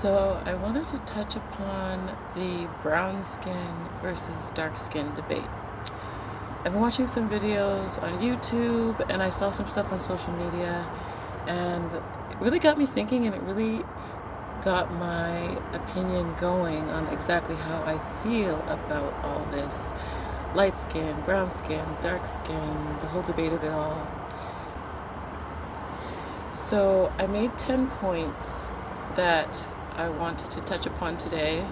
So I wanted to touch upon the brown skin versus dark skin debate. I've been watching some videos on YouTube and I saw some stuff on social media, and it really got me thinking, and it really got my opinion going on exactly how I feel about all this light skin, brown skin, dark skin, the whole debate of it all. So I made 10 points that I wanted to touch upon today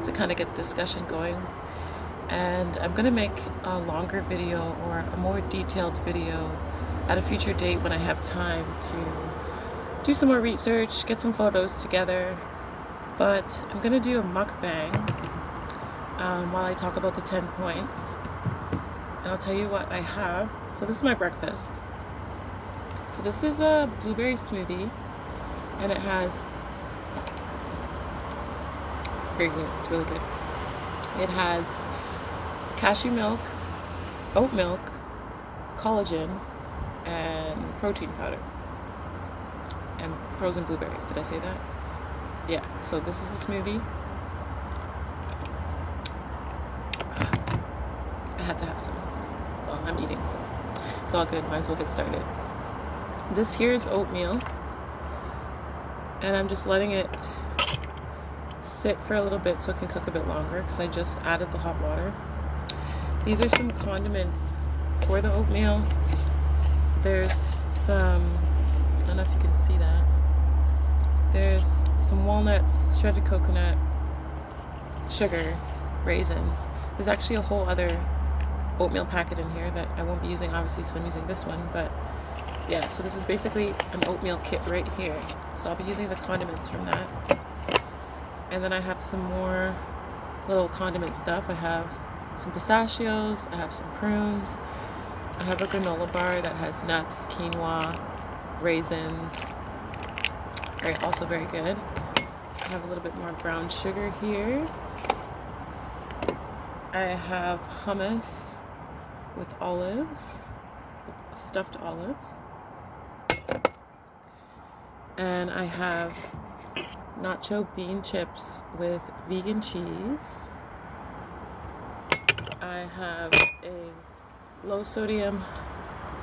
to kind of get the discussion going. And I'm going to make a longer video or a more detailed video at a future date when I have time to do some more research, get some photos together. But I'm going to do a mukbang while I talk about the 10 points. And I'll tell you what I have. So this is my breakfast. So this is a blueberry smoothie, and it has, very good, it's really good. It has cashew milk, oat milk, collagen, and protein powder, and frozen blueberries. Did I say that? Yeah, so this is a smoothie. I had to have some. Well, I'm eating, so it's all good. Might as well get started. This here is oatmeal, and I'm just letting it sit for a little bit so it can cook a bit longer because I just added the hot water. These are some condiments for the oatmeal. There's some, I don't know if you can see that. There's some walnuts, shredded coconut, sugar, raisins. There's actually a whole other oatmeal packet in here that I won't be using, obviously, because I'm using this one, but yeah, so this is basically an oatmeal kit right here. So I'll be using the condiments from that. And then I have some more little condiment stuff. I have some pistachios, I have some prunes, I have a granola bar that has nuts, quinoa, raisins. Right, also very good. I have a little bit more brown sugar here. I have hummus with olives, stuffed olives. And I have nacho bean chips with vegan cheese. I have a low sodium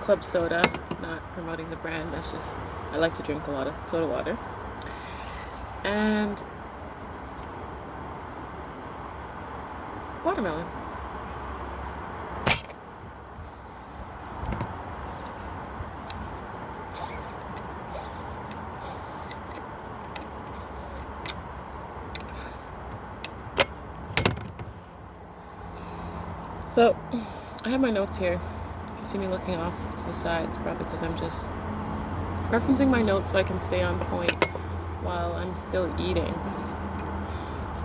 club soda, not promoting the brand, that's just, I like to drink a lot of soda water. And watermelon. So, I have my notes here. If you see me looking off to the side, it's probably because I'm just referencing my notes so I can stay on point while I'm still eating.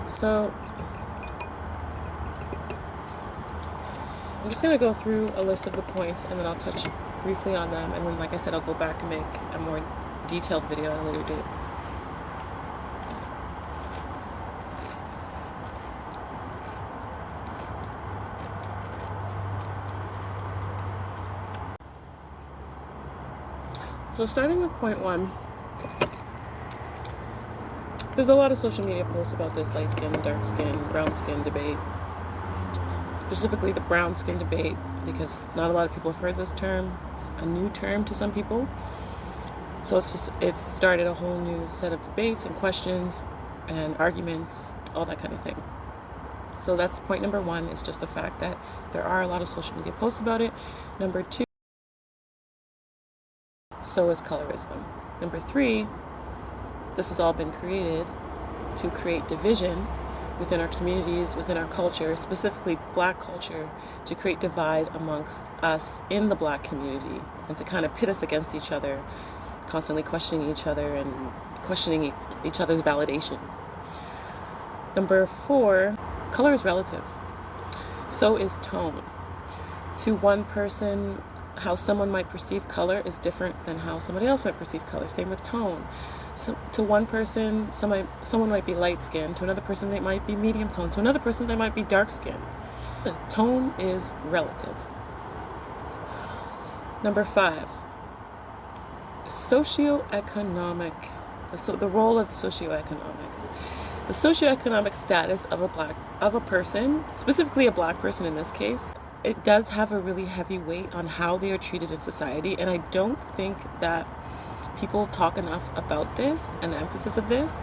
So, I'm just going to go through a list of the points, and then I'll touch briefly on them, and then, like I said, I'll go back and make a more detailed video at a later date. So starting with point one, there's a lot of social media posts about this light skin, dark skin, brown skin debate. Specifically the brown skin debate, because not a lot of people have heard this term. It's a new term to some people. So it's started a whole new set of debates and questions and arguments, all that kind of thing. So that's point number one, is just the fact that there are a lot of social media posts about it. Number two, so is colorism. Number three, this has all been created to create division within our communities, within our culture, specifically Black culture, to create divide amongst us in the Black community, and to kind of pit us against each other, constantly questioning each other and questioning each other's validation. Number four, color is relative. So is tone. To one person, how someone might perceive color is different than how somebody else might perceive color. Same with tone. So to one person, someone might be light skinned. To another person, they might be medium tone. To another person, they might be dark skinned. The tone is relative. Number 5, socioeconomic the role of socioeconomics. The socioeconomic status of a person, specifically a black person in this case, it does have a really heavy weight on how they are treated in society. And I don't think that people talk enough about this and the emphasis of this.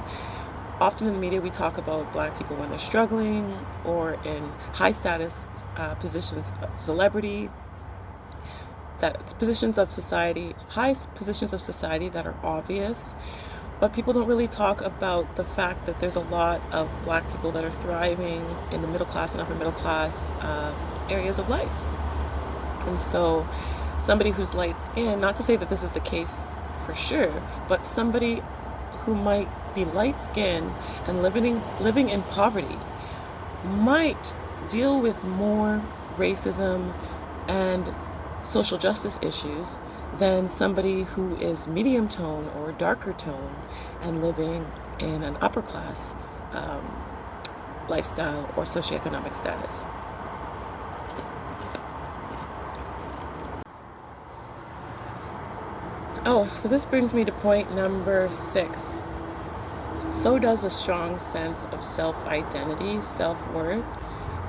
Often in the media, we talk about black people when they're struggling or in high status positions of celebrity, positions of society that are obvious. But people don't really talk about the fact that there's a lot of black people that are thriving in the middle class and upper middle class areas of life. And so somebody who's light skinned, not to say that this is the case for sure, but somebody who might be light skinned and living in poverty might deal with more racism and social justice issues than somebody who is medium tone or darker tone and living in an upper class lifestyle or socioeconomic status. Oh, so this brings me to point number 6. So does a strong sense of self-identity, self-worth,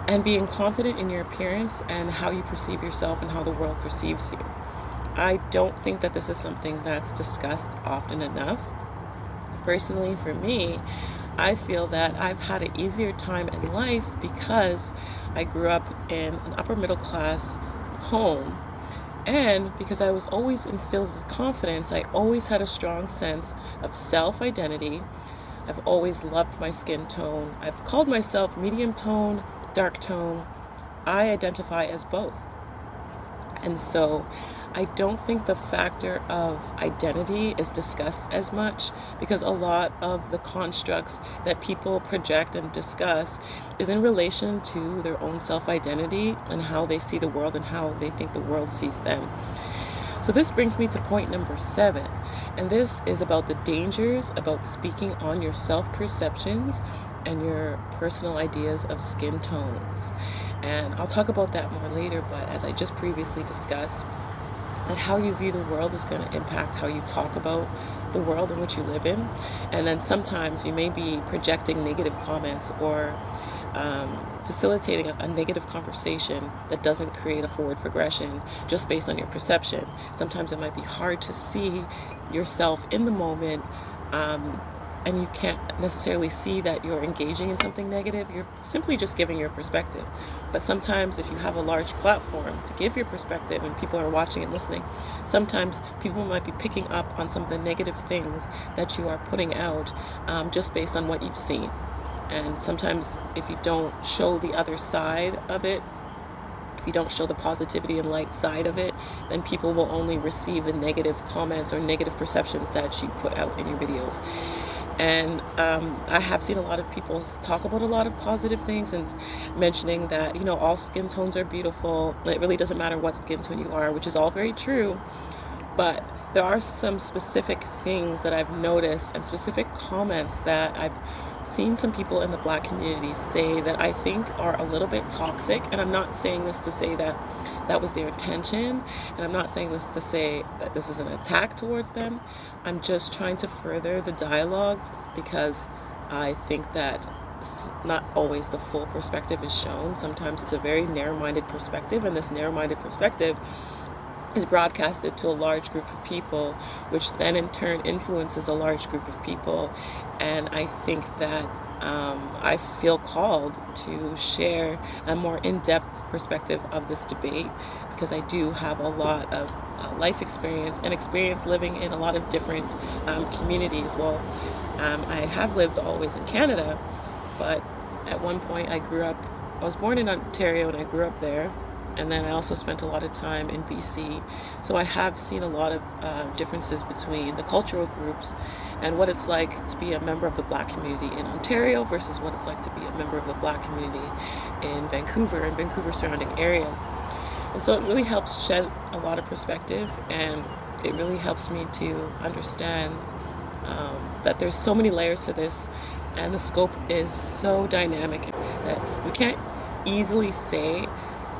and being confident in your appearance and how you perceive yourself and how the world perceives you. I don't think that this is something that's discussed often enough. Personally, for me, I feel that I've had an easier time in life because I grew up in an upper middle class home. And because I was always instilled with confidence, I always had a strong sense of self-identity. I've always loved my skin tone. I've called myself medium tone, dark tone. I identify as both. And so I don't think the factor of identity is discussed as much, because a lot of the constructs that people project and discuss is in relation to their own self-identity and how they see the world and how they think the world sees them. So this brings me to point number 7, and this is about the dangers about speaking on your self-perceptions and your personal ideas of skin tones. And I'll talk about that more later, but as I just previously discussed, that how you view the world is going to impact how you talk about the world in which you live in. And then sometimes you may be projecting negative comments or facilitating a negative conversation that doesn't create a forward progression just based on your perception. Sometimes it might be hard to see yourself in the moment, and you can't necessarily see that you're engaging in something negative. You're simply just giving your perspective. But sometimes if you have a large platform to give your perspective and people are watching and listening, sometimes people might be picking up on some of the negative things that you are putting out just based on what you've seen. And sometimes if you don't show the other side of it, if you don't show the positivity and light side of it, then people will only receive the negative comments or negative perceptions that you put out in your videos. And I have seen a lot of people talk about a lot of positive things and mentioning that, all skin tones are beautiful. It really doesn't matter what skin tone you are, which is all very true. But there are some specific things that I've noticed and specific comments that I've seen some people in the Black community say that I think are a little bit toxic. And I'm not saying this to say that that was their intention, and I'm not saying this to say that this is an attack towards them. I'm just trying to further the dialogue, because I think that not always the full perspective is shown. Sometimes it's a very narrow-minded perspective, and this narrow-minded perspective is broadcasted to a large group of people, which then in turn influences a large group of people. And I think that I feel called to share a more in-depth perspective of this debate, because I do have a lot of life experience and experience living in a lot of different communities. Well, I have lived always in Canada, but at one point I was born in Ontario and I grew up there. And then I also spent a lot of time in BC. So I have seen a lot of differences between the cultural groups and what it's like to be a member of the Black community in Ontario versus what it's like to be a member of the Black community in Vancouver and Vancouver surrounding areas. And so it really helps shed a lot of perspective, and it really helps me to understand that there's so many layers to this, and the scope is so dynamic that we can't easily say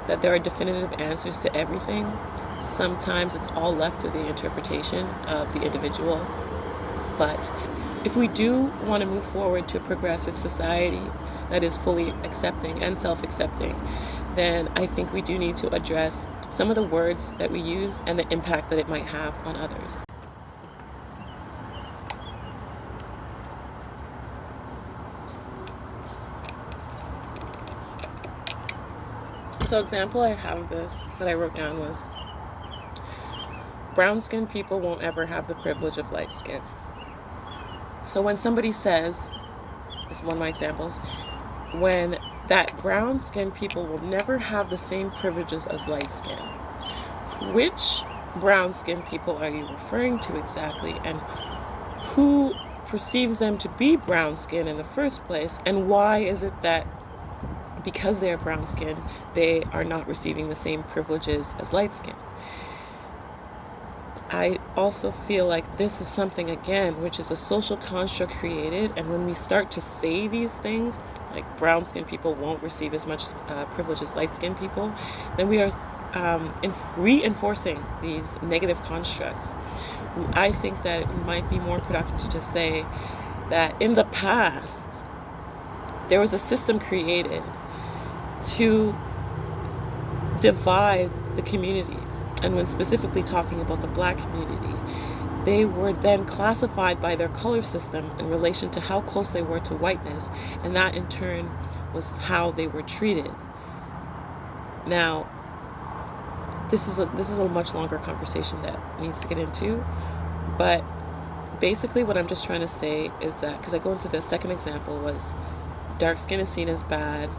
that there are definitive answers to everything. Sometimes it's all left to the interpretation of the individual. But if we do want to move forward to a progressive society that is fully accepting and self-accepting, then I think we do need to address some of the words that we use and the impact that it might have on others. So example I have of this that I wrote down was, brown-skinned people won't ever have the privilege of light skin. So when somebody says, this is one of my examples, when that brown-skinned people will never have the same privileges as light skin, which brown-skinned people are you referring to exactly, and who perceives them to be brown-skinned in the first place, and why is it that because they are brown-skinned, they are not receiving the same privileges as light-skinned? I also feel like this is something, again, which is a social construct created, and when we start to say these things, like brown-skinned people won't receive as much privilege as light-skinned people, then we are reinforcing these negative constructs. I think that it might be more productive to just say that in the past, there was a system created to divide the communities. And when specifically talking about the Black community, they were then classified by their color system in relation to how close they were to whiteness, and that in turn was how they were treated. Now, this is a much longer conversation that needs to get into, but basically what I'm just trying to say is that, because I go into the second example, was dark skin is seen as bad,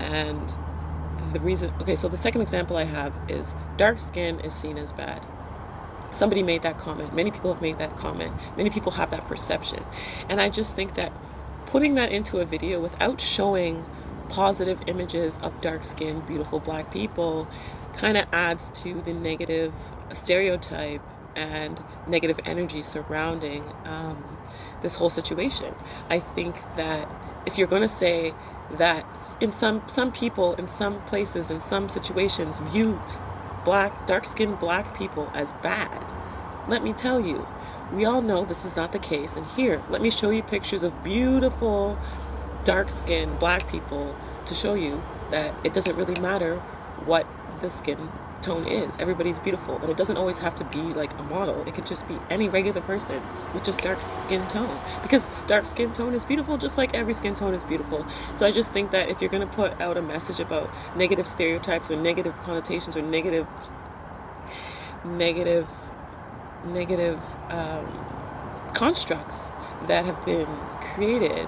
and the reason, okay, so the second example I have is dark skin is seen as bad. Somebody made that comment. Many people have made that comment. Many people have that perception. And I just think that putting that into a video without showing positive images of dark skinned, beautiful Black people kind of adds to the negative stereotype and negative energy surrounding this whole situation. I think that if you're going to say that in some people, in some places, in some situations, view dark-skinned Black people as bad, let me tell you, we all know this is not the case. And here, let me show you pictures of beautiful dark-skinned Black people to show you that it doesn't really matter what the skin tone is. Everybody's beautiful, and it doesn't always have to be like a model. It could just be any regular person with just dark skin tone, because dark skin tone is beautiful just like every skin tone is beautiful. So I just think that if you're going to put out a message about negative stereotypes or negative connotations or negative constructs that have been created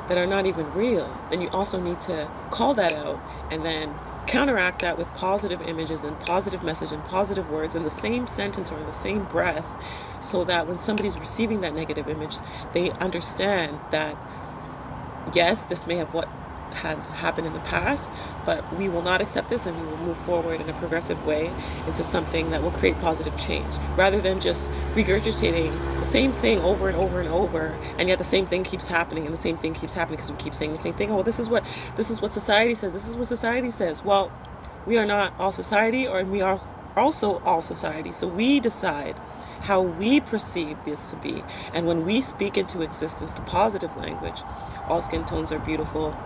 that are not even real, then you also need to call that out and then counteract that with positive images and positive message and positive words in the same sentence or in the same breath, so that when somebody's receiving that negative image, they understand that yes, this may have happened in the past, but we will not accept this, and we will move forward in a progressive way into something that will create positive change, rather than just regurgitating the same thing over and over and over, and yet the same thing keeps happening and the same thing keeps happening because we keep saying the same thing. Oh, this is what society says. This is what society says. Well, we are not all society, or we are also all society. So we decide how we perceive this to be. And when we speak into existence the positive language, all skin tones are beautiful.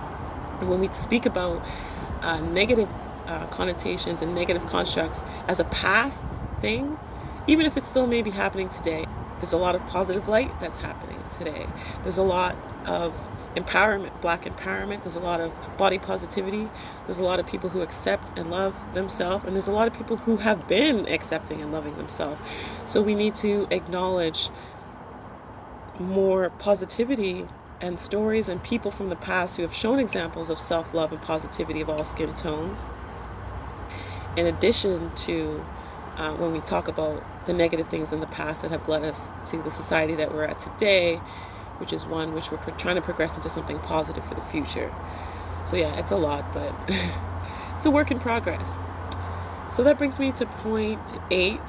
And when we speak about negative connotations and negative constructs as a past thing, even if it still may be happening today, there's a lot of positive light that's happening today. There's a lot of empowerment, Black empowerment. There's a lot of body positivity. There's a lot of people who accept and love themselves. And there's a lot of people who have been accepting and loving themselves. So we need to acknowledge more positivity and stories and people from the past who have shown examples of self-love and positivity of all skin tones, in addition to when we talk about the negative things in the past that have led us to the society that we're at today, which is one which we're trying to progress into something positive for the future. So yeah, it's a lot, but it's a work in progress. So that brings me to point 8,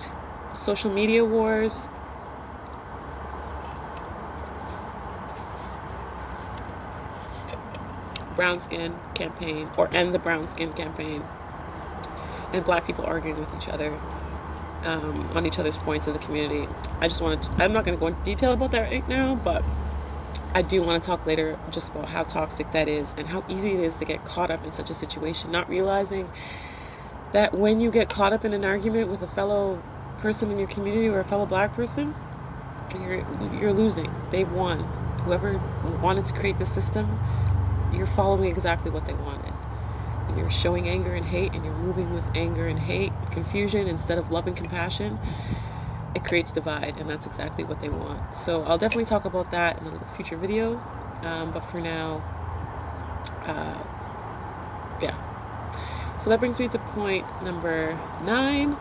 social media wars. Brown skin campaign, or end the brown skin campaign, and Black people arguing with each other on each other's points in the community. I'm not going to go into detail about that right now, but I do want to talk later just about how toxic that is and how easy it is to get caught up in such a situation, not realizing that when you get caught up in an argument with a fellow person in your community or a fellow black person, you're losing. They've won. Whoever wanted to create the system, you're following exactly what they wanted. And you're showing anger and hate, and you're moving with anger and hate, confusion instead of love and compassion. It creates divide, and that's exactly what they want. So I'll definitely talk about that in a future video. But for now, yeah. So that brings me to point number 9.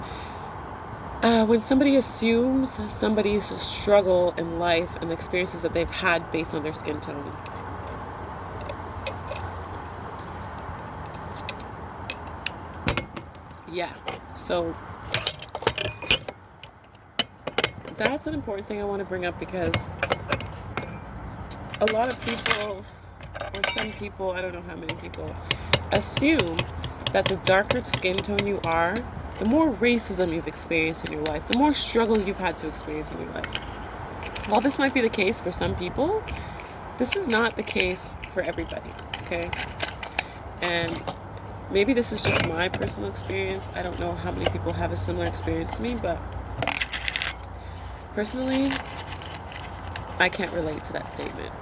When somebody assumes somebody's struggle in life and the experiences that they've had based on their skin tone. Yeah, so that's an important thing I want to bring up, because a lot of people, or some people, I don't know how many people, assume that the darker skin tone you are, the more racism you've experienced in your life, the more struggle you've had to experience in your life. While this might be the case for some people, this is not the case for everybody, okay? And maybe this is just my personal experience. I don't know how many people have a similar experience to me, but personally, I can't relate to that statement.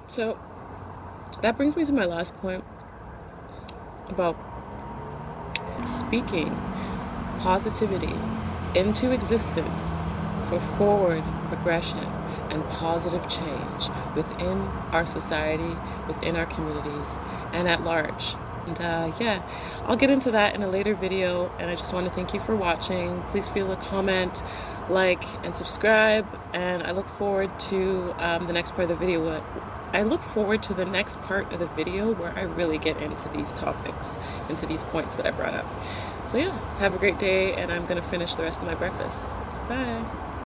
So that brings me to my last point about speaking positivity into existence for forward progression and positive change within our society, within our communities, and at large. And yeah, I'll get into that in a later video, and I just want to thank you for watching. Please feel to comment, like, and subscribe, and I look forward to the next part of the video. I look forward to the next part of the video where I really get into these topics, into these points that I brought up. So yeah, have a great day, and I'm going to finish the rest of my breakfast. Bye.